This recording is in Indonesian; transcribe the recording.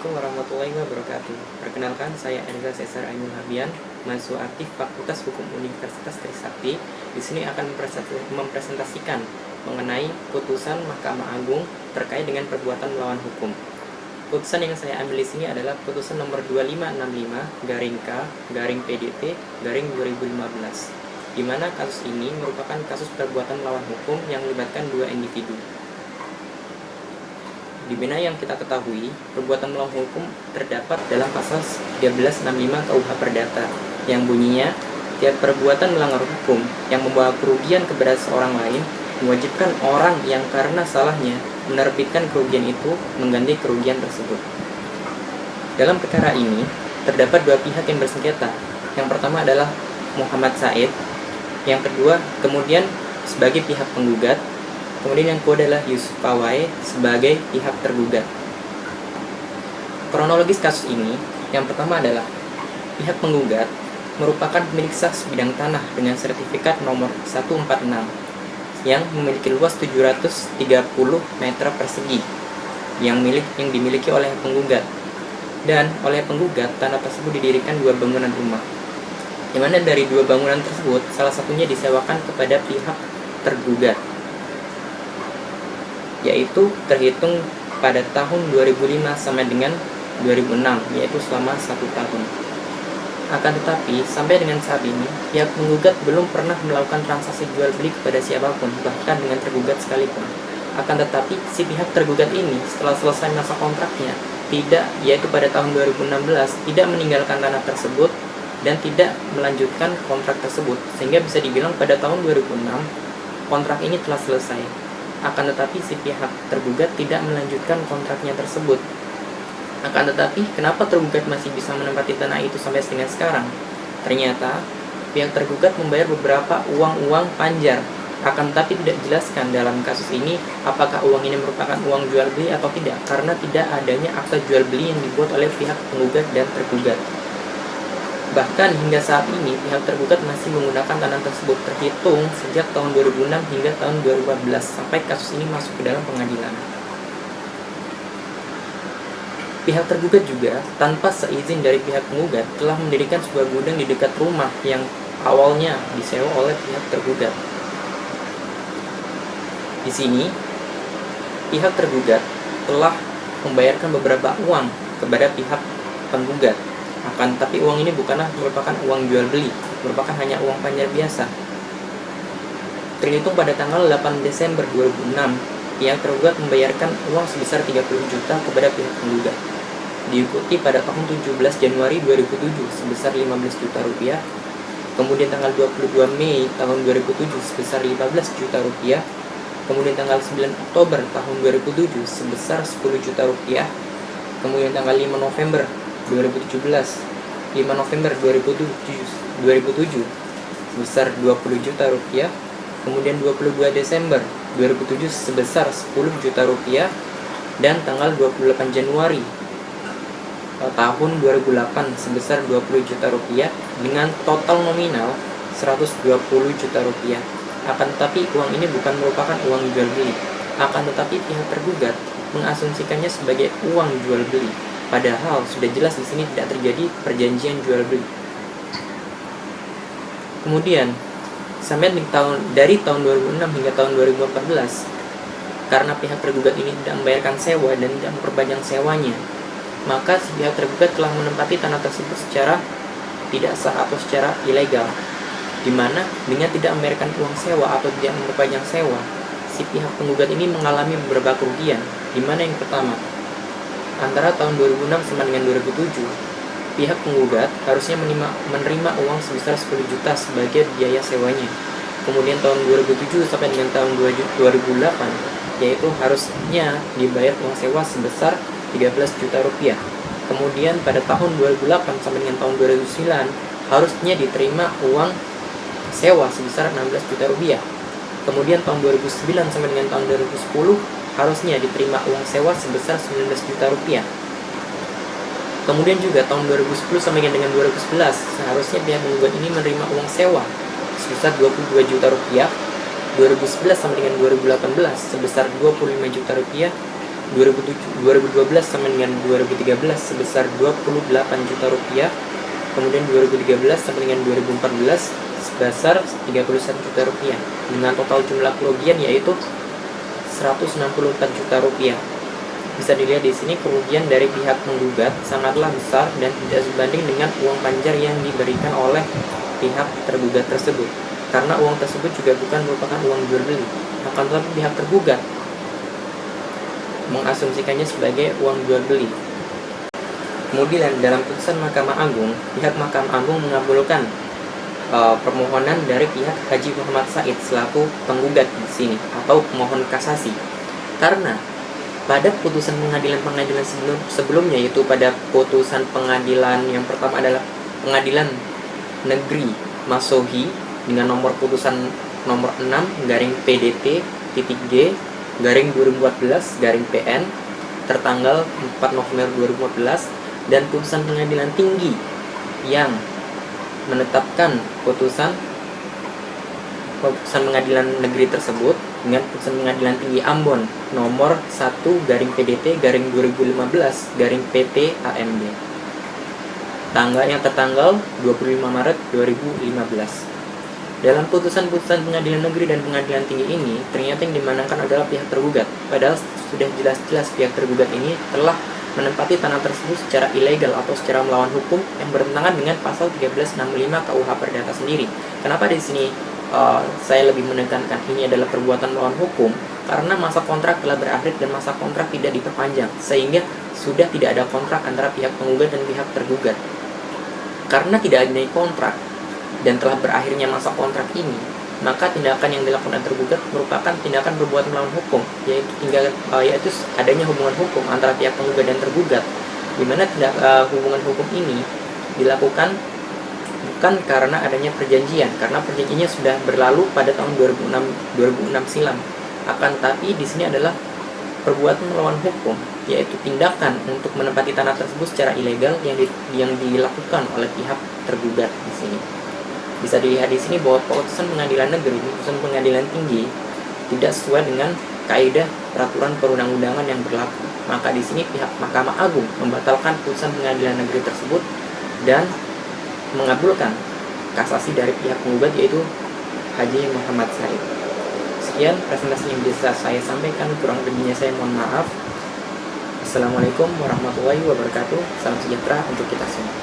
Assalamualaikum warahmatullahi wabarakatuh. Perkenalkan, saya Enza Cesar Ainul Habian, mahasiswa aktif Fakultas Hukum Universitas Trisakti. Di sini akan mempresentasikan mengenai putusan Mahkamah Agung terkait dengan perbuatan melawan hukum. Putusan yang saya ambil di sini adalah putusan nomor 2565-K-PDT-2015, di mana kasus ini merupakan kasus perbuatan melawan hukum yang melibatkan dua individu. Di mana yang kita ketahui, perbuatan melawan hukum terdapat dalam pasal 1365 KUH Perdata yang bunyinya, tiap perbuatan melanggar hukum yang membawa kerugian kepada seorang lain mewajibkan orang yang karena salahnya menerbitkan kerugian itu mengganti kerugian tersebut. Dalam perkara ini, terdapat dua pihak yang bersengketa. Yang pertama adalah Muhammad Said, yang kedua kemudian sebagai pihak penggugat, kemudian yang kedua adalah Yusuf Pawai sebagai pihak tergugat. Kronologis kasus ini, yang pertama adalah pihak penggugat merupakan pemilik sah sebidang tanah dengan sertifikat nomor 146 yang memiliki luas 730 meter persegi yang dimiliki oleh penggugat. Dan oleh penggugat, tanah tersebut didirikan dua bangunan rumah, di mana dari dua bangunan tersebut salah satunya disewakan kepada pihak tergugat, yaitu terhitung pada tahun 2005 sampai dengan 2006, yaitu selama 1 tahun. Akan tetapi, sampai dengan saat ini, pihak penggugat belum pernah melakukan transaksi jual beli kepada siapapun, bahkan dengan tergugat sekalipun. Akan tetapi, si pihak tergugat ini setelah selesai masa kontraknya, yaitu pada tahun 2016, tidak meninggalkan tanah tersebut dan tidak melanjutkan kontrak tersebut, sehingga bisa dibilang pada tahun 2006 kontrak ini telah selesai. Akan tetapi si pihak tergugat tidak melanjutkan kontraknya tersebut. Akan tetapi kenapa tergugat masih bisa menempati tanah itu sampai dengan sekarang? Ternyata pihak tergugat membayar beberapa uang panjar. Akan tetapi tidak dijelaskan dalam kasus ini apakah uang ini merupakan uang jual beli atau tidak, karena tidak adanya akta jual beli yang dibuat oleh pihak penggugat dan tergugat. Bahkan hingga saat ini pihak tergugat masih menggunakan tanah tersebut terhitung sejak tahun 2006 hingga tahun 2014 sampai kasus ini masuk ke dalam pengadilan. Pihak tergugat juga tanpa seizin dari pihak penggugat telah mendirikan sebuah gudang di dekat rumah yang awalnya disewa oleh pihak tergugat. Di sini pihak tergugat telah membayarkan beberapa uang kepada pihak penggugat. Akan tapi uang ini bukanlah merupakan uang jual beli, merupakan hanya uang panjar biasa. Terhitung pada tanggal 8 Desember 2006, pihak tergugat membayarkan uang sebesar 30 juta kepada pihak penggugat. Diikuti pada tahun 17 Januari 2007 sebesar 15 juta rupiah. Kemudian tanggal 22 Mei tahun 2007 sebesar 15 juta rupiah. Kemudian tanggal 9 Oktober tahun 2007 sebesar 10 juta rupiah. Kemudian tanggal 5 November 2007 sebesar 20 juta rupiah. Kemudian 22 Desember 2007 sebesar 10 juta rupiah, dan tanggal 28 Januari tahun 2008 sebesar 20 juta rupiah dengan total nominal 120 juta rupiah. Akan tetapi uang ini bukan merupakan uang jual beli. Akan tetapi pihak tergugat mengasumsikannya sebagai uang jual beli. Padahal sudah jelas di sini tidak terjadi perjanjian jual beli. Kemudian dari tahun 2006 hingga tahun 2014, karena pihak tergugat ini tidak membayarkan sewa dan tidak memperpanjang sewanya, maka si pihak tergugat telah menempati tanah tersebut secara tidak sah atau secara ilegal, di mana dengan tidak membayarkan uang sewa atau tidak memperpanjang sewa, si pihak penggugat ini mengalami beberapa kerugian, di mana yang pertama, antara tahun 2006 sampai dengan 2007, pihak penggugat harusnya menerima uang sebesar 10 juta sebagai biaya sewanya. Kemudian tahun 2007 sampai dengan tahun 2008, yaitu harusnya dibayar uang sewa sebesar 13 juta rupiah. Kemudian pada tahun 2008 sampai dengan tahun 2009 harusnya diterima uang sewa sebesar 16 juta rupiah. Kemudian tahun 2009 sampai dengan tahun 2010 harusnya diterima uang sewa sebesar 19 juta rupiah. Kemudian juga tahun 2010 sampai dengan 2011 seharusnya pihak penggugat ini menerima uang sewa sebesar 22 juta rupiah. 2011 sampai dengan 2018 sebesar 25 juta rupiah. 2012 sampai dengan 2013 sebesar 28 juta rupiah. Kemudian 2013 sampai dengan 2014 sebesar 31 juta rupiah. Dengan total jumlah kerugian yaitu 164 juta rupiah. Bisa dilihat di sini kerugian dari pihak penggugat sangatlah besar dan tidak sebanding dengan uang panjar yang diberikan oleh pihak tergugat tersebut. Karena uang tersebut juga bukan merupakan uang jual beli, akan tetapi pihak tergugat mengasumsikannya sebagai uang jual beli. Kemudian dalam putusan Mahkamah Agung, pihak Mahkamah Agung mengabulkan permohonan dari pihak Haji Muhammad Said selaku penggugat di sini atau pemohon kasasi. Karena pada putusan pengadilan sebelumnya, yaitu pada putusan pengadilan yang pertama adalah Pengadilan Negeri Masohi dengan nomor putusan nomor 6/PDT.G/2014/PN tertanggal 4 November 2014 dan putusan Pengadilan Tinggi yang menetapkan putusan Pengadilan Negeri tersebut dengan putusan Pengadilan Tinggi Ambon nomor 1/PDT/2015/PT-AMB yang tertanggal 25 Maret 2015. Dalam putusan-putusan Pengadilan Negeri dan Pengadilan Tinggi ini, ternyata yang dimenangkan adalah pihak tergugat. Padahal sudah jelas-jelas pihak tergugat ini telah menempati tanah tersebut secara ilegal atau secara melawan hukum yang bertentangan dengan pasal 1365 KUH Perdata sendiri. Kenapa di sini saya lebih menekankan ini adalah perbuatan melawan hukum? Karena masa kontrak telah berakhir dan masa kontrak tidak diperpanjang, sehingga sudah tidak ada kontrak antara pihak penggugat dan pihak tergugat. Karena tidak adanya kontrak dan telah berakhirnya masa kontrak ini, maka tindakan yang dilakukan tergugat merupakan tindakan perbuatan melawan hukum, yaitu adanya hubungan hukum antara pihak penggugat dan tergugat, di mana hubungan hukum ini dilakukan bukan karena adanya perjanjian, karena perjanjiannya sudah berlalu pada tahun 2006 silam. Akan tapi di sini adalah perbuatan melawan hukum, yaitu tindakan untuk menempati tanah tersebut secara ilegal yang dilakukan oleh pihak tergugat di sini. Bisa dilihat di sini bahwa putusan Pengadilan Negeri, putusan Pengadilan Tinggi tidak sesuai dengan kaidah peraturan perundang-undangan yang berlaku. Maka di sini pihak Mahkamah Agung membatalkan putusan Pengadilan Negeri tersebut dan mengabulkan kasasi dari pihak penggugat yaitu Haji Muhammad Said. Sekian presentasi yang bisa saya sampaikan, kurang lebihnya saya mohon maaf. Assalamualaikum warahmatullahi wabarakatuh. Salam sejahtera untuk kita semua.